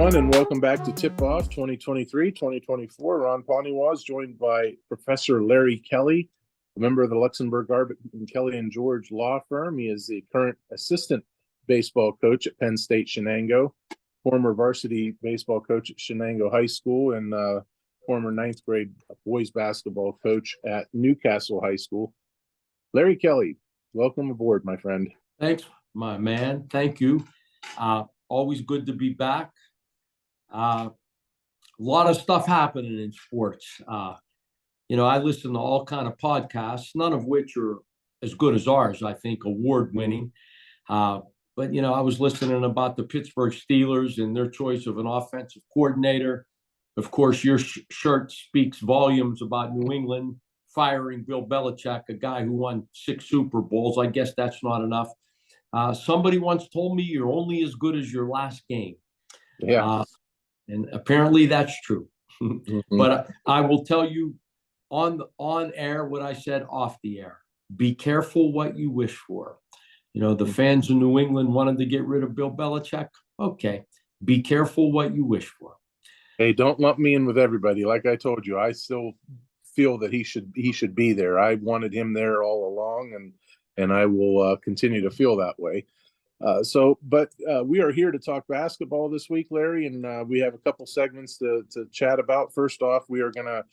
everyone, and welcome back to Tipoff 2023-2024. Ron Poniewasz, joined by Professor Larry Kelly, a member of the Luxembourg, Garbett, Kelly & George law firm. He is the current assistant baseball coach at Penn State Shenango, former varsity baseball coach at Shenango High School, and former ninth grade boys basketball coach at Newcastle High School. Larry Kelly, welcome aboard, my friend. Thanks, my man. Thank you. Always good to be back. A lot of stuff happening in sports. I listen to all kind of podcasts, none of which are as good as ours, I think, award-winning. But I was listening about the Pittsburgh Steelers and their choice of an offensive coordinator. Of course, your shirt speaks volumes about New England firing Bill Belichick, a guy who won 6 Super Bowls. I guess that's not enough. Somebody once told me you're only as good as your last game. Yeah. And apparently that's true. Mm-hmm. But I will tell you on air what I said off the air. Be careful what you wish for. The fans of New England wanted to get rid of Bill Belichick. Okay. Be careful what you wish for. Hey, don't lump me in with everybody. Like I told you, I still feel that he should be there. I wanted him there all along, and I will continue to feel that way. But we are here to talk basketball this week, Larry, and we have a couple segments to chat about. First off, we are going to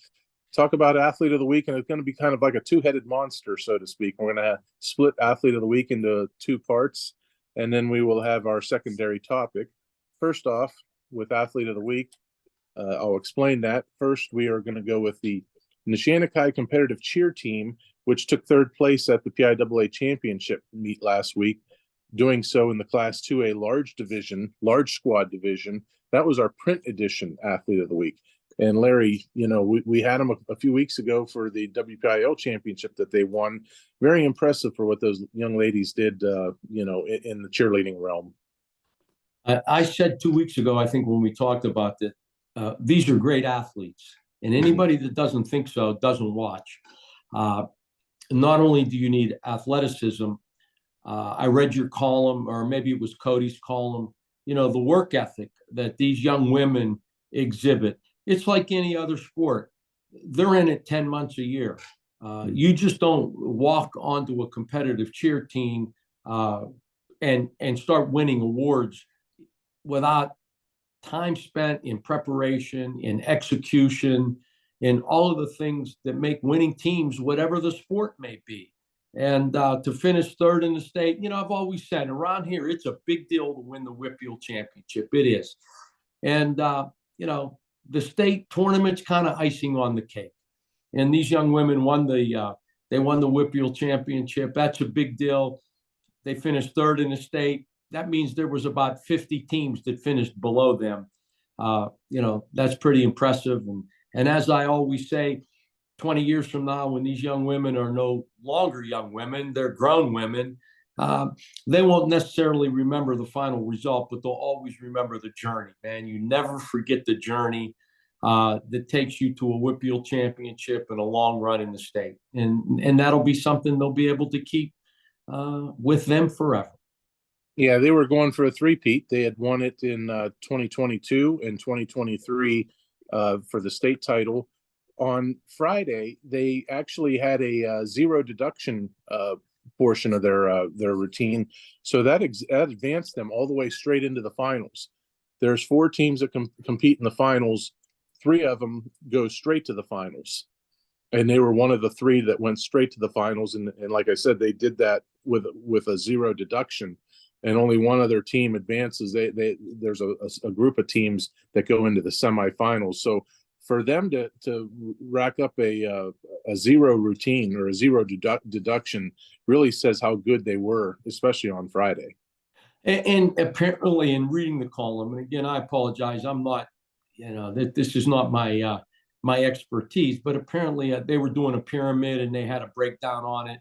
talk about Athlete of the Week, and it's going to be kind of like a two-headed monster, so to speak. We're going to split Athlete of the Week into 2 parts, and then we will have our secondary topic. First off, with Athlete of the Week, I'll explain that. First, we are going to go with the Neshannock High competitive cheer team, which took 3rd place at the PIAA championship meet last week, doing so in the Class 2A large squad division. That was our print edition Athlete of the Week. And Larry, we had them a few weeks ago for the WPIL championship that they won. Very impressive for what those young ladies did, in the cheerleading realm. I said 2 weeks ago, I think when we talked about that, these are great athletes. And anybody that doesn't think so doesn't watch. Not only do you need athleticism, I read your column, or maybe it was Cody's column, the work ethic that these young women exhibit. It's like any other sport. They're in it 10 months a year. You just don't walk onto a competitive cheer team and start winning awards without time spent in preparation, in execution, in all of the things that make winning teams, whatever the sport may be. And to finish 3rd in the state, I've always said around here, it's a big deal to win the WPIAL championship. It is. And, the state tournament's kind of icing on the cake. And these young women won the WPIAL championship. That's a big deal. They finished 3rd in the state. That means there was about 50 teams that finished below them. That's pretty impressive. And as I always say, 20 years from now, when these young women are no longer young women, they're grown women, they won't necessarily remember the final result, but they'll always remember the journey, man. You never forget the journey that takes you to a WPIAL championship and a long run in the state. And that'll be something they'll be able to keep with them forever. Yeah, they were going for a three-peat. They had won it in 2022 and 2023 for the state title. On Friday, they actually had a zero deduction portion of their routine, so that advanced them all the way straight into the finals. There's 4 teams that compete in the finals. 3 of them go straight to the finals, and they were one of the 3 that went straight to the finals. And like I said, they did that with a zero deduction. And only one other team advances. There's a group of teams that go into the semifinals. So for them to rack up a zero routine or a zero deduction really says how good they were, especially on Friday. And apparently, in reading the column, and again, I apologize, I'm not, this is not my expertise, but apparently they were doing a pyramid and they had a breakdown on it,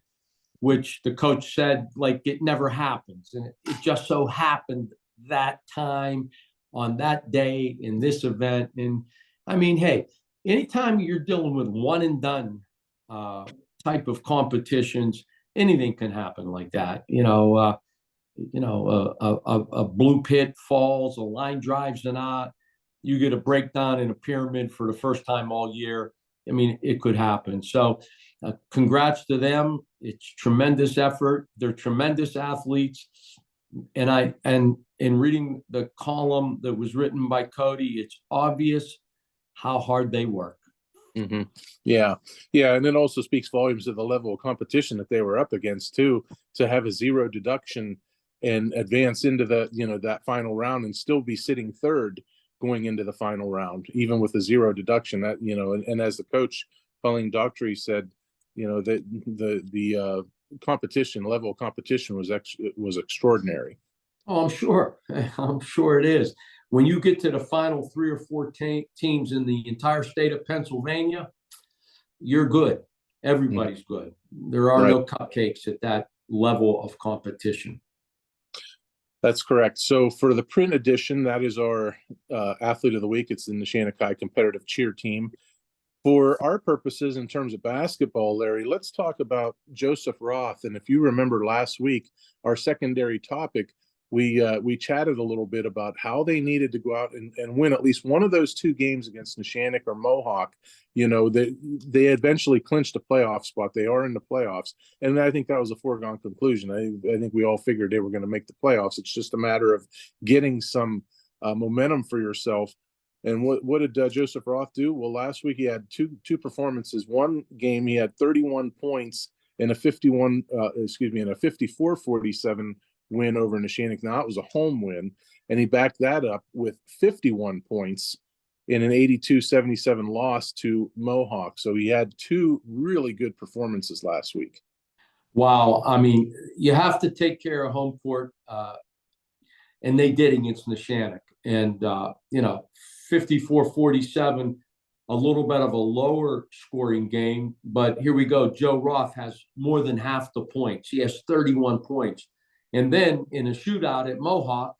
which the coach said, like, it never happens. And it just so happened that time on that day in this event. And I mean, hey, anytime you're dealing with one and done type of competitions, anything can happen like that. A blue pit falls, a line drives an out. you get a breakdown in a pyramid for the first time all year. I mean, it could happen. So congrats to them. It's tremendous effort. They're tremendous athletes. And in reading the column that was written by Cody, it's obvious how hard they work. Mm-hmm. Yeah. And it also speaks volumes of the level of competition that they were up against too, to have a 0 deduction and advance into the, that final round and still be sitting third going into the final round, even with a 0 deduction. That, and as the coach, Colleen Doctry, said, that the competition level of competition was extraordinary. Oh, I'm sure. I'm sure it is. When you get to the final 3 or 4 teams in the entire state of Pennsylvania, you're good. Everybody's good. There are no cupcakes at that level of competition. That's correct. So for the print edition, that is our athlete of the week. It's the Neshannock High competitive cheer team. For our purposes, in terms of basketball, Larry, let's talk about Joseph Roth. And if you remember last week, our secondary topic, we chatted a little bit about how they needed to go out and win at least one of those 2 games against Neshannock or Mohawk. They eventually clinched a playoff spot. They are in the playoffs. And I think that was a foregone conclusion. I think we all figured they were going to make the playoffs. It's just a matter of getting some momentum for yourself. And what did Joseph Roth do? Well, last week he had two performances. One game he had 31 points in a 54-47 win over Neshannock. Now it was a home win, and he backed that up with 51 points in an 82-77 loss to Mohawk. So he had 2 really good performances last week. Wow. I mean, you have to take care of home court, and they did against Neshannock. And, 54-47, a little bit of a lower scoring game. But here we go. Joe Roth has more than half the points. He has 31 points. And then in a shootout at Mohawk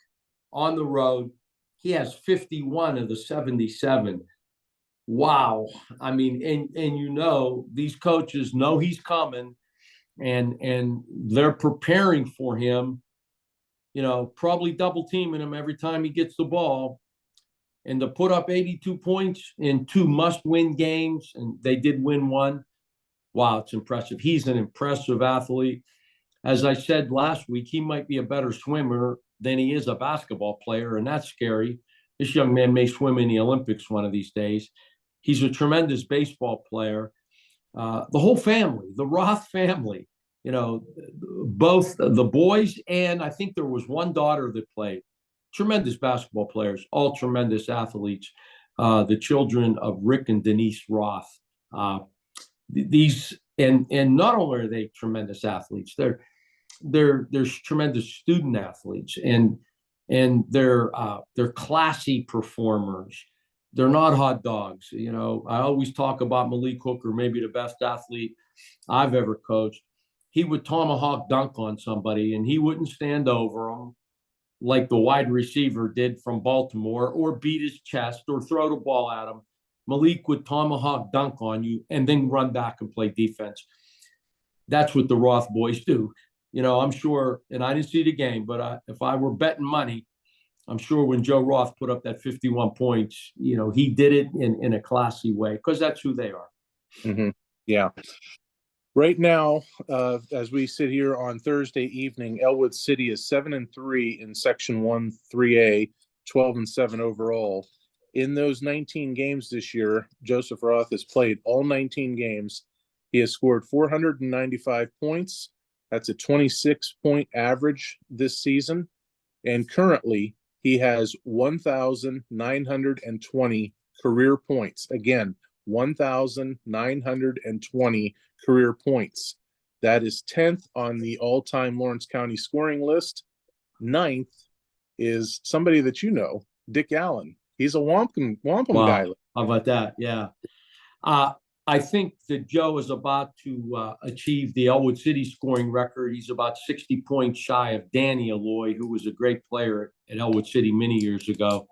on the road, he has 51 of the 77. Wow. I mean, and these coaches know he's coming, and they're preparing for him, probably double teaming him every time he gets the ball. And to put up 82 points in 2 must-win games, and they did win one. Wow, it's impressive. He's an impressive athlete. As I said last week, he might be a better swimmer than he is a basketball player, and that's scary. This young man may swim in the Olympics one of these days. He's a tremendous baseball player. The whole family, the Roth family, both the boys, and I think there was one daughter that played. Tremendous basketball players, all tremendous athletes. The children of Rick and Denise Roth. These and not only are they tremendous athletes, they're tremendous student athletes, and they're classy performers. They're not hot dogs. I always talk about Malik Hooker, maybe the best athlete I've ever coached. He would tomahawk dunk on somebody, and he wouldn't stand over them like the wide receiver did from Baltimore, or beat his chest or throw the ball at him. Malik would tomahawk dunk on you and then run back and play defense. That's what the Roth boys do. I'm sure, and I didn't see the game, but if I were betting money, I'm sure when Joe Roth put up that 51 points, he did it in a classy way, because that's who they are. Mm-hmm. Yeah. Right now, as we sit here on Thursday evening, Ellwood City is 7-3 in Section 1 3A, 12-7 overall. In those 19 games this year, Joseph Roth has played all 19 games. He has scored 495 points. That's a 26-point average this season. And currently, he has 1,920 career points. Again, 1,920 career points. That is 10th on the all-time Lawrence County scoring list. 9th is somebody that Dick Allen. He's a wampum guy. How about that? Yeah. I think that Joe is about to achieve the Ellwood City scoring record. He's about 60 points shy of Danny Alloy, who was a great player at Ellwood City many years ago.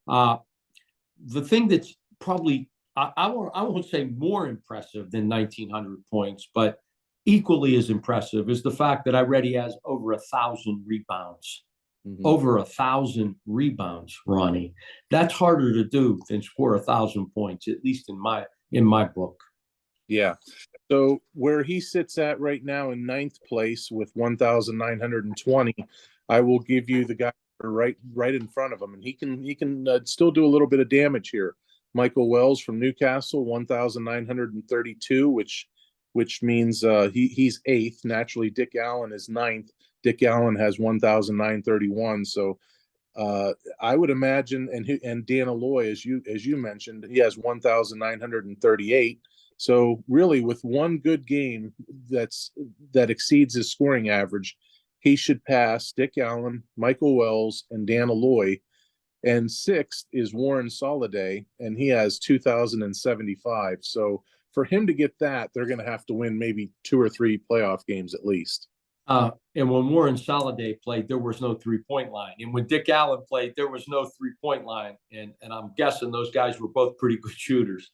The thing that's probably, I won't say more impressive than 1,900 points, but equally as impressive is the fact that I read he has over 1,000 rebounds. Mhm. over 1,000 rebounds, Ronnie. That's harder to do than score 1,000 points, at least in my book. Yeah. So where he sits at right now in ninth place with 1,920, I will give you the guy right in front of him, and he can still do a little bit of damage here. Michael Wells from Newcastle, 1,932, which means he's eighth. Naturally, Dick Allen is ninth. Dick Allen has 1,931. So I would imagine, and Dan Alloy, as you mentioned, he has 1,938. So really, with one good game that exceeds his scoring average, he should pass Dick Allen, Michael Wells, and Dan Alloy. And sixth is Warren Soliday, and he has 2,075. So for him to get that, they're going to have to win maybe 2 or 3 playoff games at least. And when Warren Soliday played, there was no 3-point line. And when Dick Allen played, there was no 3-point line. And I'm guessing those guys were both pretty good shooters.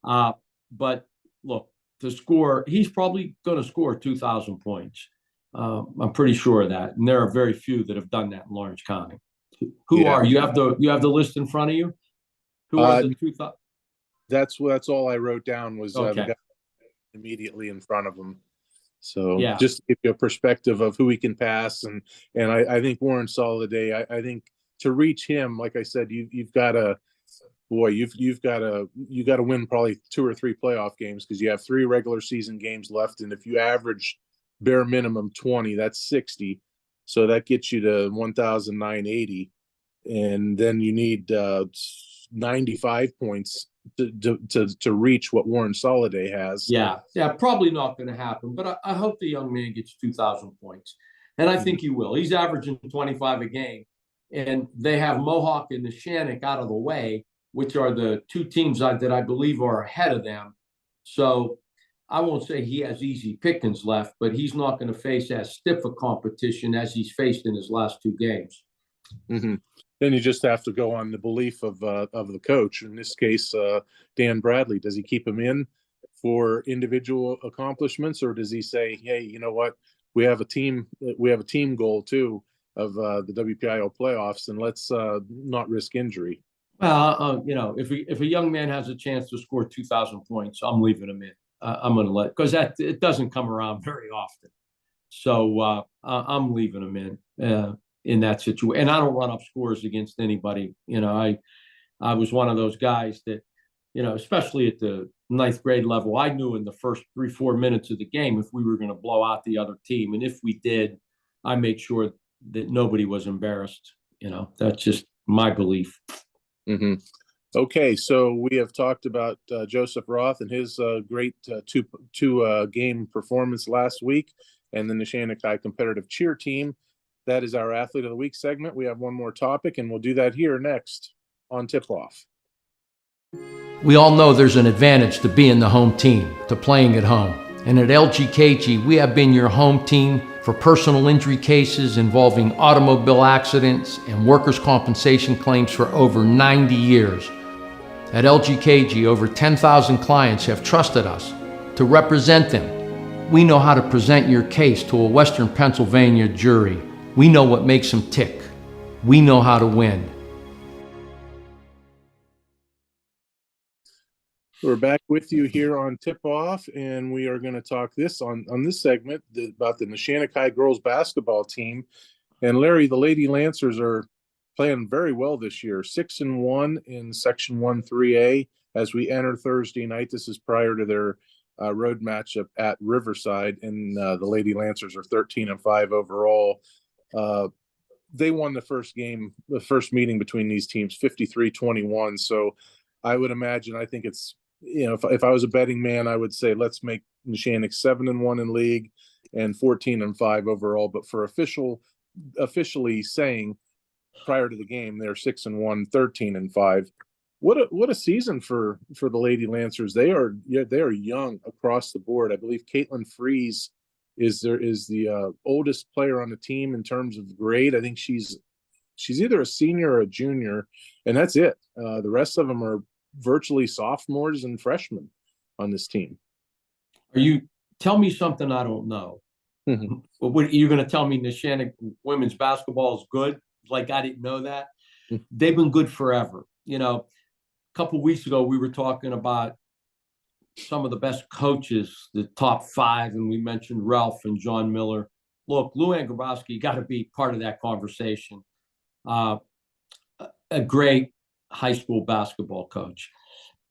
But look, to score, he's probably going to score 2,000 points. I'm pretty sure of that. And there are very few that have done that in Lawrence County. Who Yeah. are you have the list in front of you? Who are the 2,000? That's all I wrote down was Okay. the guy immediately in front of him. So Yeah. just to give you a perspective of who he can pass, and I think Warren Soliday, I think to reach him, like I said, you've got to, boy, you've got to win probably 2 or 3 playoff games, because you have 3 regular season games left, and if you average bare minimum 20, that's 60, so that gets you to 1,980, and then you need 95 points to reach what Warren Soliday has. Yeah, probably not going to happen. But I hope the young man gets 2,000 points, and I think he will. He's averaging 25 a game, and they have Mohawk and Neshannock out of the way, which are the 2 teams that I believe are ahead of them. So I won't say he has easy pickings left, but he's not going to face as stiff a competition as he's faced in his last 2 games. Mm-hmm. Then you just have to go on the belief of the coach. In this case, Dan Bradley. Does he keep him in for individual accomplishments, or does he say, "Hey, you know what? We have a team goal too of the WPIO playoffs, and let's not risk injury." Well, if a young man has a chance to score 2,000 points, I'm leaving him in. I'm going to because it doesn't come around very often. So I'm leaving him in that situation. And I don't run up scores against anybody. I was one of those guys that, especially at the 9th grade level, I knew in the first 3-4 minutes of the game if we were going to blow out the other team. And if we did, I made sure that nobody was embarrassed. That's just my belief. Mm-hmm. Okay, so we have talked about Joseph Roth and his great two game performance last week, and the Neshannock High competitive cheer team. That is our Athlete of the Week segment. We have one more topic, and we'll do that here next on Tip-Off. We all know there's an advantage to being the home team, to playing at home. And at LGKG, we have been your home team for personal injury cases involving automobile accidents and workers' compensation claims for over 90 years. At LGKG, over 10,000 clients have trusted us to represent them. We know how to present your case to a Western Pennsylvania jury. We know what makes them tick. We know how to win. We're back with you here on Tip Off, and we are going to talk on this segment about the Neshannock High girls basketball team. And Larry, the Lady Lancers are playing very well this year, 6-1 in Section 1-3A as we enter Thursday night. This is prior to their road matchup at Riverside, and the Lady Lancers are 13-5 overall. They won the first meeting between these teams, 53-21. So I would imagine, I think it's, if I was a betting man, I would say let's make Neshannock 7-1 in league and 14-5 overall. But for officially saying prior to the game, they're 6-1, 13-5. What a season for the Lady Lancers. They are young across the board. I believe Caitlin Freeze is the oldest player on the team in terms of grade. I think she's either a senior or a junior, and that's it. The rest of them are virtually sophomores and freshmen on this team. Tell me something I don't know. Mm-hmm. What are you going to tell me? Neshannock women's basketball is good? like I didn't know that. They've been good forever. You know, a couple of weeks ago, we were talking about some of the best coaches, the top 5, and we mentioned Ralph and John Miller. Look, Luann Grabowski got to be part of that conversation. A great high school basketball coach.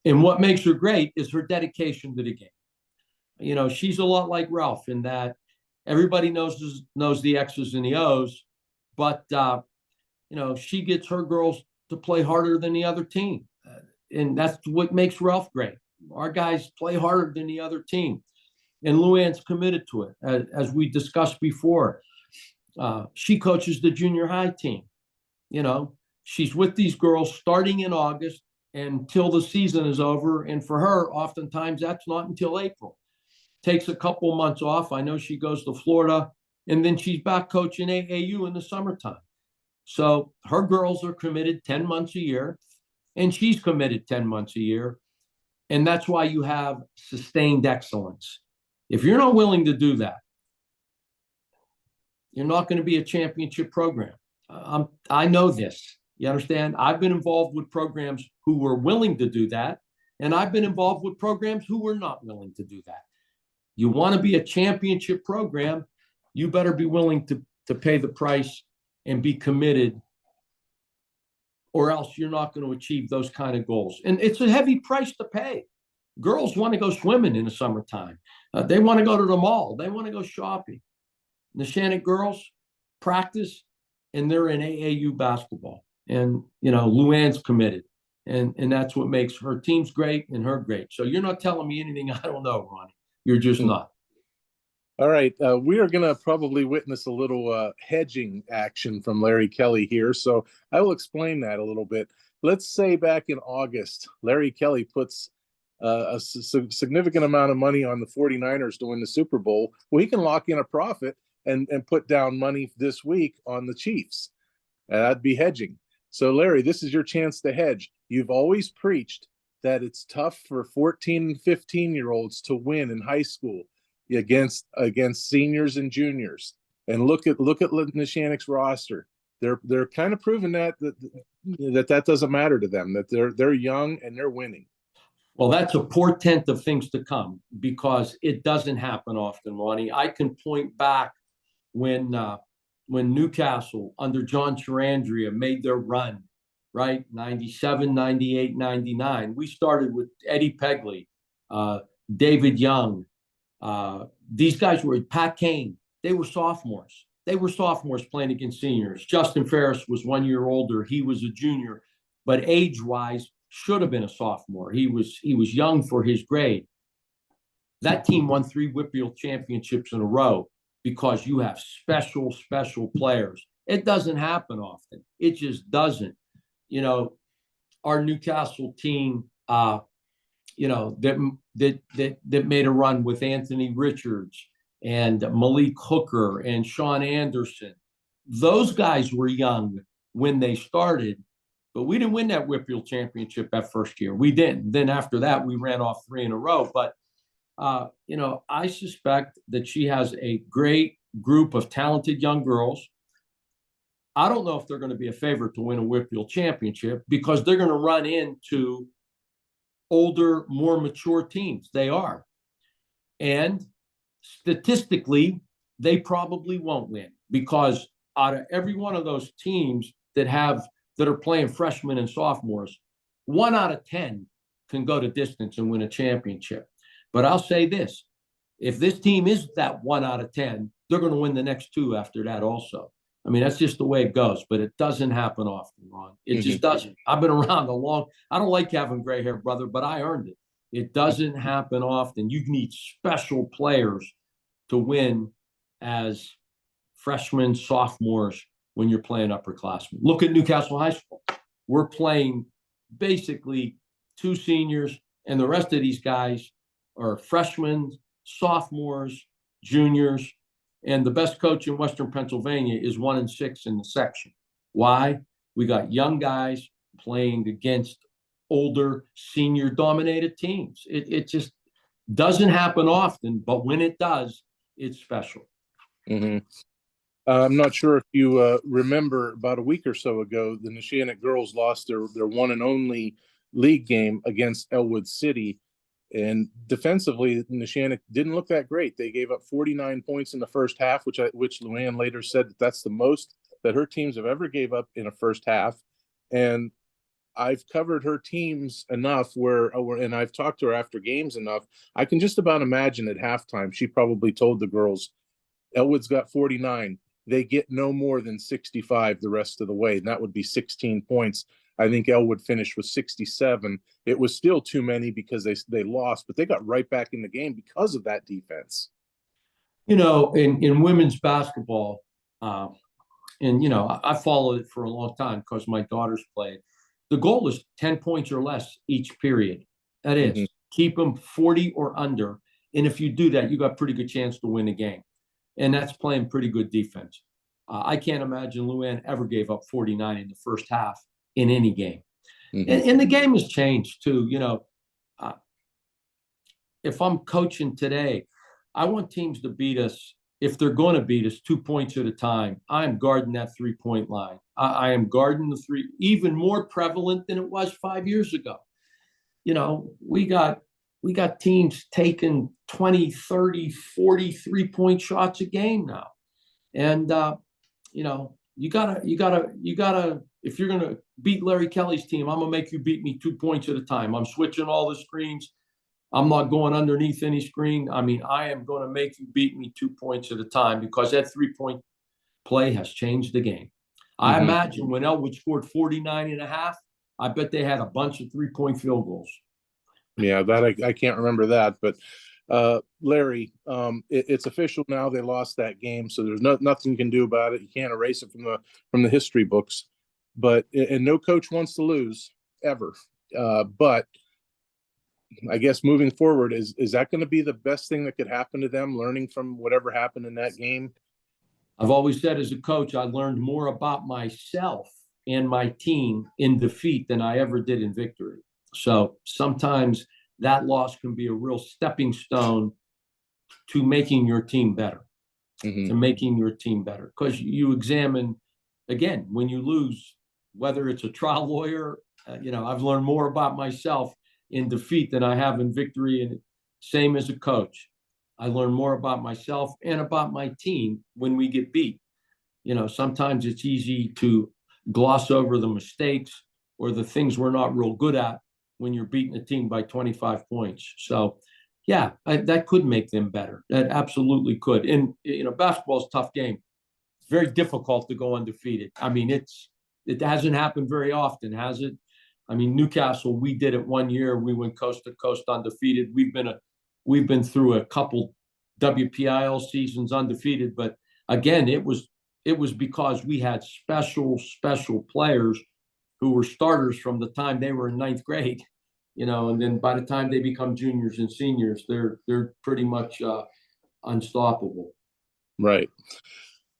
And what makes her great is her dedication to the game. You know, she's a lot like Ralph in that everybody knows the X's and the O's, but, you know, she gets her girls to play harder than the other team. And that's what makes Ralph great. Our guys play harder than the other team. And Luann's committed to it. As we discussed before, she coaches the junior high team. You know, she's with these girls starting in August until the season is over. And for her, oftentimes that's not until April. Takes a couple months off. I know she goes to Florida, and then she's back coaching AAU in the summertime. So her girls are committed 10 months a year, and she's committed 10 months a year. And that's why you have sustained excellence. If you're not willing to do that, you're not going to be a championship program. I know this. You understand? I've been involved with programs who were willing to do that, and I've been involved with programs who were not willing to do that. You want to be a championship program, you better be willing to pay the price and be committed, or else you're not going to achieve those kind of goals. And it's a heavy price to pay. Girls want to go swimming in the summertime. They want to go to the mall. They want to go shopping. Neshannock girls practice, and they're in AAU basketball. And, you know, Luann's committed. And that's what makes her teams great and her great. So you're not telling me anything I don't know, Ronnie. You're just not. All right. We are going to probably witness a little hedging action from Larry Kelly here. So I will explain that a little bit. Let's say back in August, Larry Kelly puts a significant amount of money on the 49ers to win the Super Bowl. Well, he can lock in a profit and put down money this week on the Chiefs. That'd be hedging. So, Larry, this is your chance to hedge. You've always preached that it's tough for 14 and 15-year-olds to win in high school against seniors and juniors. And look at Neshannock's roster. They're kind of proving that doesn't matter to them, that they're young and they're winning. Well, that's a portent of things to come, because it doesn't happen often, Ronnie. I can point back when Newcastle under John Chirandria made their run, right? 97, 98, 99. We started with Eddie Pegley, David Young. These guys were Pat Kane. They were sophomores. They were sophomores playing against seniors. Justin Ferris was 1 year older. He was a junior, but age-wise should have been a sophomore. He was young for his grade. That team won 3 Whitfield championships in a row because you have special players. It doesn't happen often. It just doesn't. You know, our Newcastle team, you know, that made a run with Anthony Richards and Malik Hooker and Sean Anderson. Those guys were young when they started, but we didn't win that Whitfield championship that first year. We didn't. Then after that, we ran off 3 in a row. But, you know, I suspect that she has a great group of talented young girls. I don't know if they're going to be a favorite to win a Whitfield championship, because they're going to run into older, more mature teams. They are. And statistically, they probably won't win, because out of every one of those teams that are playing freshmen and sophomores, 1 out of 10 can go to distance and win a championship. But I'll say this, if this team is that 1 out of 10, they're going to win the next 2 after that also. I mean, that's just the way it goes, but it doesn't happen often, Ron. It just doesn't. I've been around I don't like having gray hair, brother, but I earned it. It doesn't happen often. You need special players to win as freshmen, sophomores, when you're playing upperclassmen. Look at Newcastle High School. We're playing basically 2 seniors, and the rest of these guys are freshmen, sophomores, juniors. And the best coach in Western Pennsylvania is 1-6 in the section. Why? We got young guys playing against older, senior-dominated teams. It just doesn't happen often, but when it does, it's special. Mm-hmm. I'm not sure if you remember about a week or so ago, the Neshannock girls lost their one and only league game against Ellwood City. And defensively, Neshannock didn't look that great. They gave up 49 points in the first half, which Luann later said that's the most that her teams have ever gave up in a first half. And I've covered her teams enough and I've talked to her after games enough. I can just about imagine at halftime, she probably told the girls, Ellwood's got 49. They get no more than 65 the rest of the way. And that would be 16 points. I think Ellwood finished with 67. It was still too many because they lost, but they got right back in the game because of that defense. In women's basketball, I followed it for a long time because my daughters played. The goal is 10 points or less each period. That is, keep them 40 or under. And if you do that, you got a pretty good chance to win a game. And that's playing pretty good defense. I can't imagine Luann ever gave up 49 in the first half in any game. And the game has changed too. If I'm coaching today, I want teams to beat us. If they're going to beat us 2 points at a time, I am guarding that 3-point line. I am guarding the three, even more prevalent than it was 5 years ago. We got teams taking 20, 30, 40 3-point shots a game now. And, you gotta, if you're going to beat Larry Kelly's team, I'm going to make you beat me 2 points at a time. I'm switching all the screens. I'm not going underneath any screen. I mean, I am going to make you beat me 2 points at a time because that 3-point play has changed the game. I imagine when Ellwood scored 49 and a half, I bet they had a bunch of 3-point field goals. Yeah, that I can't remember that, but Larry, it's official now. They lost that game, so there's nothing you can do about it. You can't erase it from the history books. And no coach wants to lose ever. But I guess moving forward, is that going to be the best thing that could happen to them, learning from whatever happened in that game? I've always said as a coach, I learned more about myself and my team in defeat than I ever did in victory. So sometimes that loss can be a real stepping stone to making your team better, Because you examine, again, when you lose, whether it's a trial lawyer, I've learned more about myself in defeat than I have in victory. And same as a coach, I learn more about myself and about my team when we get beat. Sometimes it's easy to gloss over the mistakes or the things we're not real good at when you're beating a team by 25 points. So, yeah, that could make them better. That absolutely could. And, basketball is a tough game. It's very difficult to go undefeated. I mean, it hasn't happened very often, has it? I mean, Newcastle, we did it one year. We went coast to coast undefeated. We've been through a couple WPIL seasons undefeated, but again, it was because we had special players who were starters from the time they were in ninth grade, and then by the time they become juniors and seniors, they're pretty much unstoppable. Right.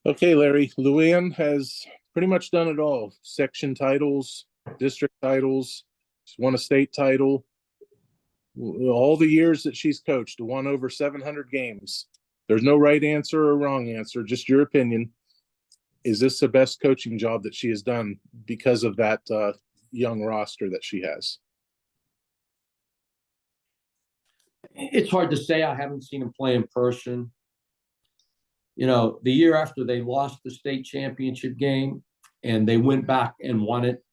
Okay, Larry, Luann has pretty much done it all. Section titles, district titles, she's won a state title. All the years that she's coached, won over 700 games. There's no right answer or wrong answer, just your opinion. Is this the best coaching job that she has done because of that young roster that she has? It's hard to say. I haven't seen him play in person. The year after they lost the state championship game and they went back and won it,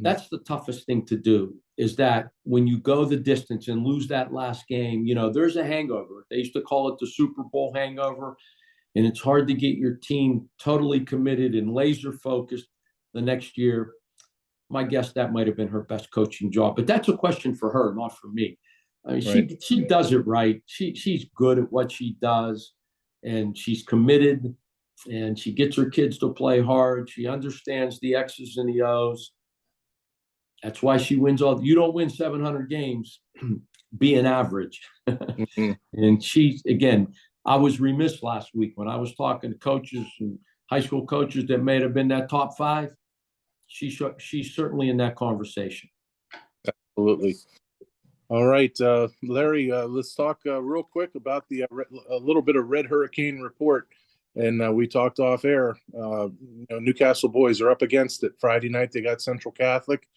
that's the toughest thing to do, is that when you go the distance and lose that last game, there's a hangover. They used to call it the Super Bowl hangover. And it's hard to get your team totally committed and laser focused the next year. My guess, that might have been her best coaching job, but that's a question for her, not for me. I mean, right. She does it right. She's good at what she does, and she's committed, and she gets her kids to play hard. She understands the X's and the O's. That's why she wins all. You don't win 700 games being average. And again, I was remiss last week when I was talking to coaches and high school coaches that may have been that top 5. She's certainly in that conversation. Absolutely. All right, Larry, let's talk real quick about a little bit of Red Hurricane report. and we talked off air. Newcastle boys are up against it Friday night. They got Central Catholic,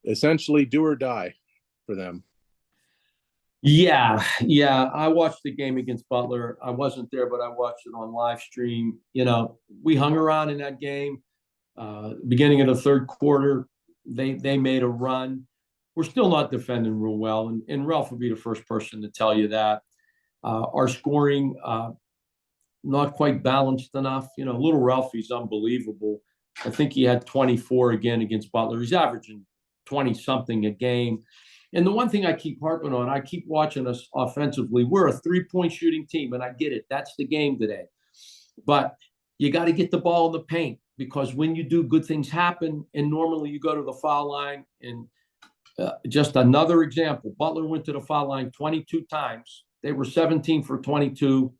essentially do or die for them. Yeah. I watched the game against Butler. I wasn't there, but I watched it on live stream. We hung around in that game. Beginning of the third quarter, they made a run. We're still not defending real well, and Ralph would be the first person to tell you that. Our scoring, not quite balanced enough. Little Ralphie's unbelievable. I think he had 24 again against Butler. He's averaging 20-something a game. And the one thing I keep harping on, I keep watching us offensively. We're a three-point shooting team, and I get it. That's the game today. But you got to get the ball in the paint, because when you do, good things happen. And normally you go to the foul line. And just another example, Butler went to the foul line 22 times. They were 17 for 22.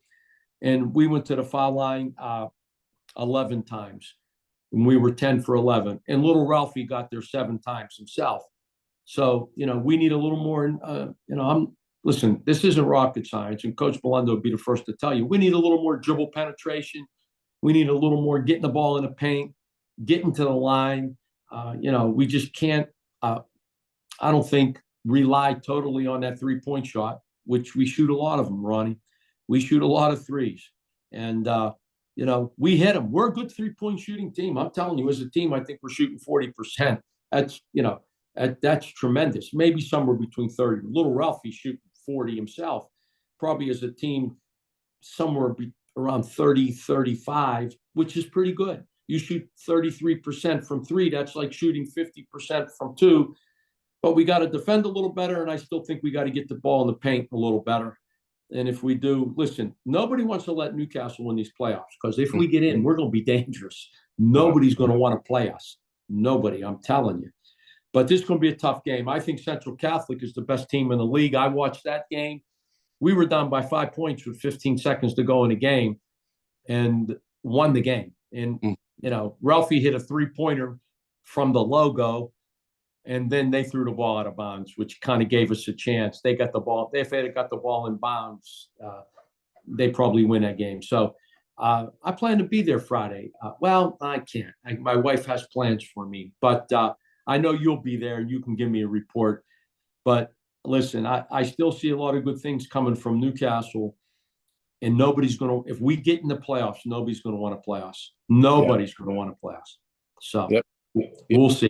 And we went to the foul line 11 times. And we were 10 for 11. And little Ralphie got there 7 times himself. So, we need a little more, listen, this isn't rocket science, and Coach Belendo would be the first to tell you, we need a little more dribble penetration. We need a little more getting the ball in the paint, getting to the line. We just can't, I don't think, rely totally on that 3-point shot, which we shoot a lot of them, Ronnie. We shoot a lot of threes. And, we hit them. We're a good 3-point shooting team. I'm telling you, as a team, I think we're shooting 40%. That's tremendous. Maybe somewhere between 30. Little Ralphie's shooting 40 himself. Probably as a team, somewhere around 30, 35, which is pretty good. You shoot 33% from 3. That's like shooting 50% from 2. But we got to defend a little better, and I still think we got to get the ball in the paint a little better. And if we do, listen, nobody wants to let Newcastle win these playoffs, because if we get in, we're going to be dangerous. Nobody's going to want to play us. Nobody, I'm telling you. But this is going to be a tough game. I think Central Catholic is the best team in the league. I watched that game. We were down by 5 points with 15 seconds to go in the game and won the game. And, Ralphie hit a 3-pointer from the logo, and then they threw the ball out of bounds, which kind of gave us a chance. They got the ball. If they had got the ball in bounds, they probably win that game. So I plan to be there Friday. I can't. My wife has plans for me, but I know you'll be there and you can give me a report. But listen, I still see a lot of good things coming from Newcastle, and nobody's going to, if we get in the playoffs, nobody's going to want to play us. Nobody's going to want to play us. So we'll see.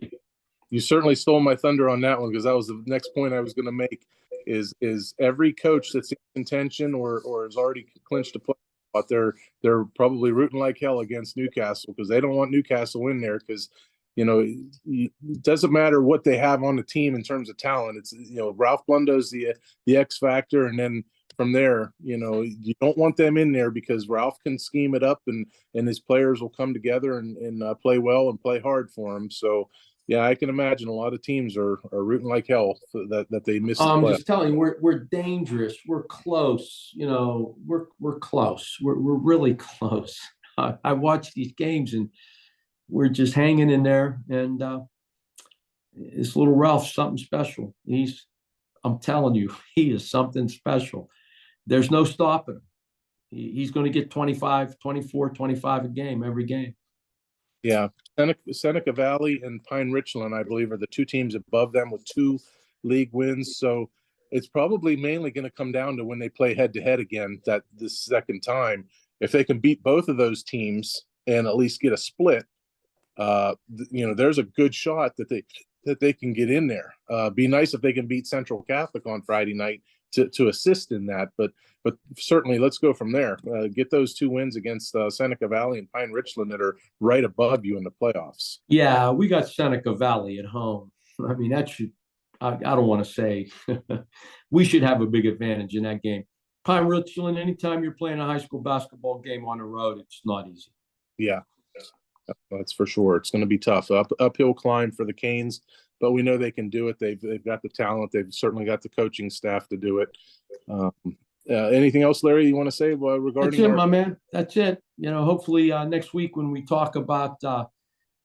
You certainly stole my thunder on that one, because that was the next point I was going to make is every coach that's in contention or has already clinched a play, but they're probably rooting like hell against Newcastle, because they don't want Newcastle in there, because it doesn't matter what they have on the team in terms of talent. It's, Ralph Blendo's the X factor. And then from there, you don't want them in there, because Ralph can scheme it up and his players will come together and play well and play hard for him. So, yeah, I can imagine a lot of teams are rooting like hell that they miss. I'm just telling you, we're dangerous. We're close. We're close. We're really close. I watch these games and we're just hanging in there, and this little Ralph's something special. I'm telling you, he is something special. There's no stopping him. He's going to get 25, 24, 25 a game, every game. Yeah. Seneca Valley and Pine Richland, I believe, are the 2 teams above them with 2 league wins. So it's probably mainly going to come down to when they play head-to-head again, that this second time. If they can beat both of those teams and at least get a split, there's a good shot that they can get in there. Be nice if they can beat Central Catholic on Friday night to assist in that, but certainly let's go from there. Get those 2 wins against Seneca Valley and Pine Richland that are right above you in the playoffs. Yeah, we got Seneca Valley at home. I mean, I don't want to say we should have a big advantage in that game. Pine Richland, anytime you're playing a high school basketball game on the road, it's not easy. Yeah. That's for sure. It's going to be tough. Uphill climb for the Canes, but we know they can do it. They've got the talent. They've certainly got the coaching staff to do it. Anything else, Larry, you want to say regarding? That's it, my man. That's it. Hopefully next week when we talk about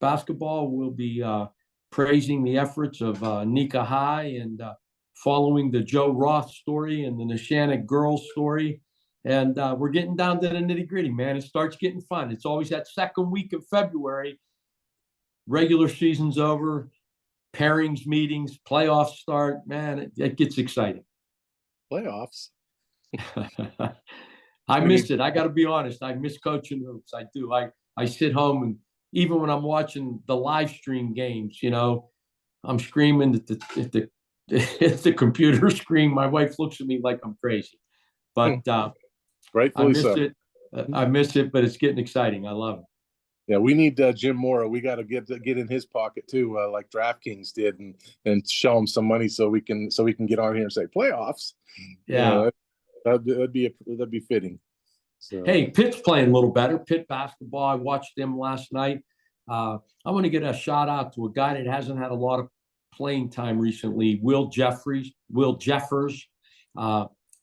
basketball, we'll be praising the efforts of Neshannock High and following the Joe Roth story and the Neshannock girls story. And we're getting down to the nitty gritty, man. It starts getting fun. It's always that second week of February. Regular season's over, pairings, meetings, playoffs start. Man, it gets exciting. Playoffs. I miss it. I got to be honest. I miss coaching hoops. I do. I sit home, and even when I'm watching the live stream games, I'm screaming at the computer screen. My wife looks at me like I'm crazy. But rightfully so. I miss it, but it's getting exciting. I love it. Yeah, we need Jim Mora. We got to get in his pocket too, like DraftKings did, and show him some money so we can get on here and say playoffs. Yeah, that'd be fitting. So. Hey, Pitt's playing a little better. Pitt basketball. I watched them last night. I want to get a shout out to a guy that hasn't had a lot of playing time recently, Will Jeffers.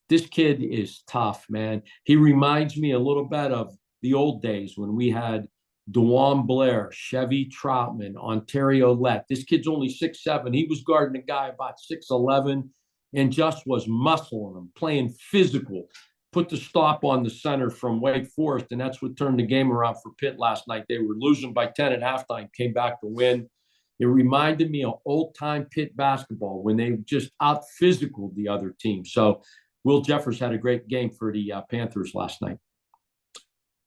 This kid is tough, man. He reminds me a little bit of the old days when we had Dewan Blair, Chevy Troutman, Ontario Lett. This kid's only 6'7". He was guarding a guy about 6'11", and just was muscling him, playing physical. Put the stop on the center from Wake Forest, and that's what turned the game around for Pitt last night. They were losing by 10 at halftime, came back to win. It reminded me of old-time Pitt basketball when they just out-physicaled the other team. So Will Jeffers had a great game for the Panthers last night.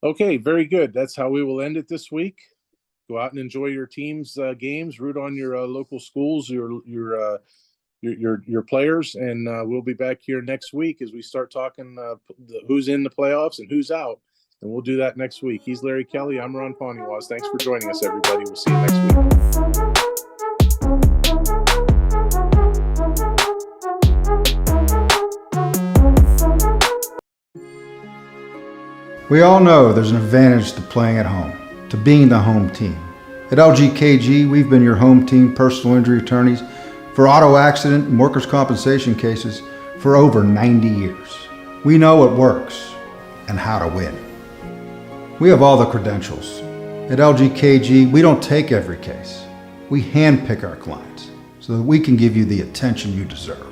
Okay, very good. That's how we will end it this week. Go out and enjoy your team's games. Root on your local schools, your players, and we'll be back here next week as we start talking who's in the playoffs and who's out. And we'll do that next week. He's Larry Kelly. I'm Ron Poniewasz. Thanks for joining us, everybody. We'll see you next week. We all know there's an advantage to playing at home, to being the home team. At LGKG, we've been your home team personal injury attorneys for auto accident and workers' compensation cases for over 90 years. We know what works and how to win. We have all the credentials. At LGKG, we don't take every case. We handpick our clients so that we can give you the attention you deserve.